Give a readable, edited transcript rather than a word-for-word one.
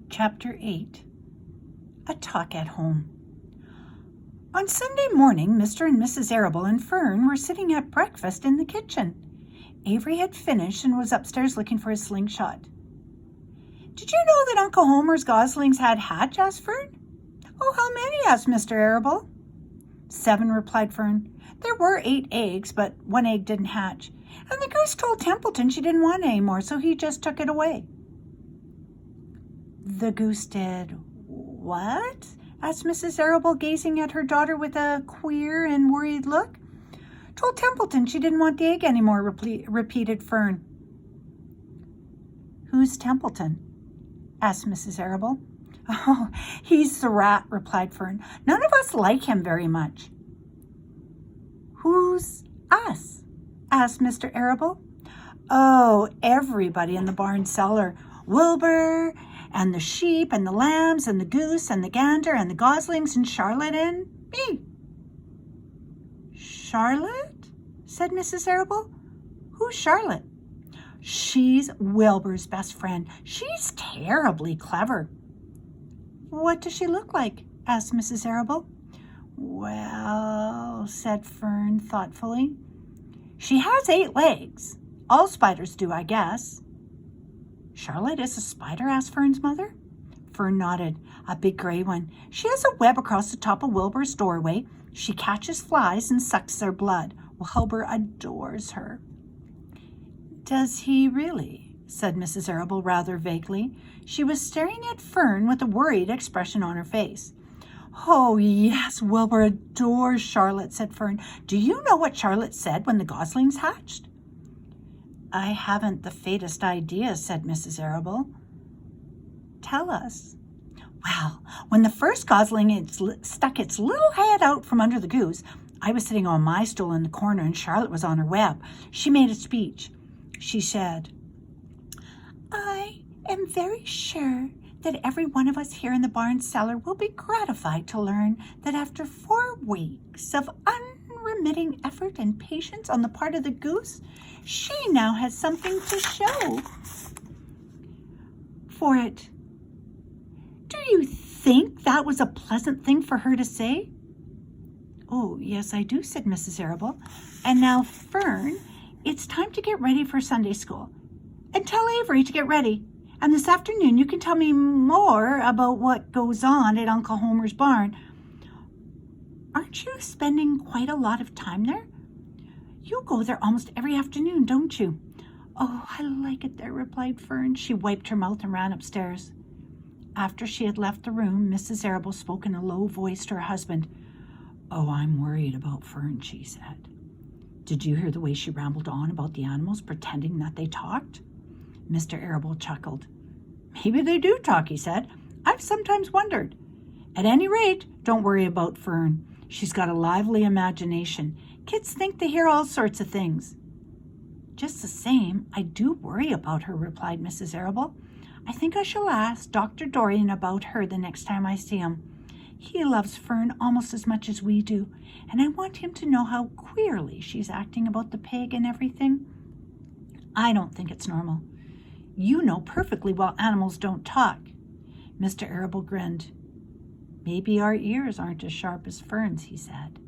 Chapter 8. A Talk at Home. On Sunday morning, Mr. and Mrs. Arable and Fern were sitting at breakfast in the kitchen. Avery had finished and was upstairs looking for his slingshot. "Did you know that Uncle Homer's goslings had hatched?" asked Fern. "Oh, how many?" asked Mr. Arable. "7," replied Fern. "There were 8 eggs, but 1 egg didn't hatch. And the goose told Templeton she didn't want any more, so he just took it away." "The goose did what?" asked Mrs. Arable, gazing at her daughter with a queer and worried look. "Told Templeton she didn't want the egg anymore," repeated Fern. "Who's Templeton?" asked Mrs. Arable. "Oh, he's the rat," replied Fern. "None of us like him very much." "Who's us?" asked Mr. Arable. "Oh, everybody in the barn cellar. Wilbur, and the sheep, and the lambs, and the goose, and the gander, and the goslings, and Charlotte, and me." "Charlotte?" said Mrs. Arable. "Who's Charlotte?" "She's Wilbur's best friend. She's terribly clever." "What does she look like?" asked Mrs. Arable. "Well," said Fern thoughtfully, "she has 8 legs. All spiders do, I guess." "Charlotte is a spider?" asked Fern's mother. Fern nodded. "A big gray one. She has a web across the top of Wilbur's doorway. She catches flies and sucks their blood. Wilbur adores her." "Does he really?" said Mrs. Arable rather vaguely. She was staring at Fern with a worried expression on her face. "Oh, yes, Wilbur adores Charlotte," said Fern. "Do you know what Charlotte said when the goslings hatched?" "I haven't the faintest idea," said Mrs. Arable. "Tell us." "Well, when the first gosling stuck its little head out from under the goose, I was sitting on my stool in the corner and Charlotte was on her web. She made a speech. She said, 'I am very sure that every one of us here in the barn cellar will be gratified to learn that after 4 weeks of unremitting effort and patience on the part of the goose, she now has something to show for it.' Do you think that was a pleasant thing for her to say?" "Oh, yes, I do," said Mrs. Arable. "And now, Fern, it's time to get ready for Sunday school. And tell Avery to get ready. And this afternoon you can tell me more about what goes on at Uncle Homer's barn. Aren't you spending quite a lot of time there? You go there almost every afternoon, don't you?" "Oh, I like it there," replied Fern. She wiped her mouth and ran upstairs. After she had left the room, Mrs. Arable spoke in a low voice to her husband. "Oh, I'm worried about Fern," she said. "Did you hear the way she rambled on about the animals, pretending that they talked?" Mr. Arable chuckled. "Maybe they do talk," he said. "I've sometimes wondered. At any rate, don't worry about Fern. She's got a lively imagination. Kids think they hear all sorts of things." "Just the same, I do worry about her," replied Mrs. Arable. "I think I shall ask Dr. Dorian about her the next time I see him. He loves Fern almost as much as we do, and I want him to know how queerly she's acting about the pig and everything. I don't think it's normal. You know perfectly well animals don't talk." Mr. Arable grinned. "Maybe our ears aren't as sharp as Fern's," he said.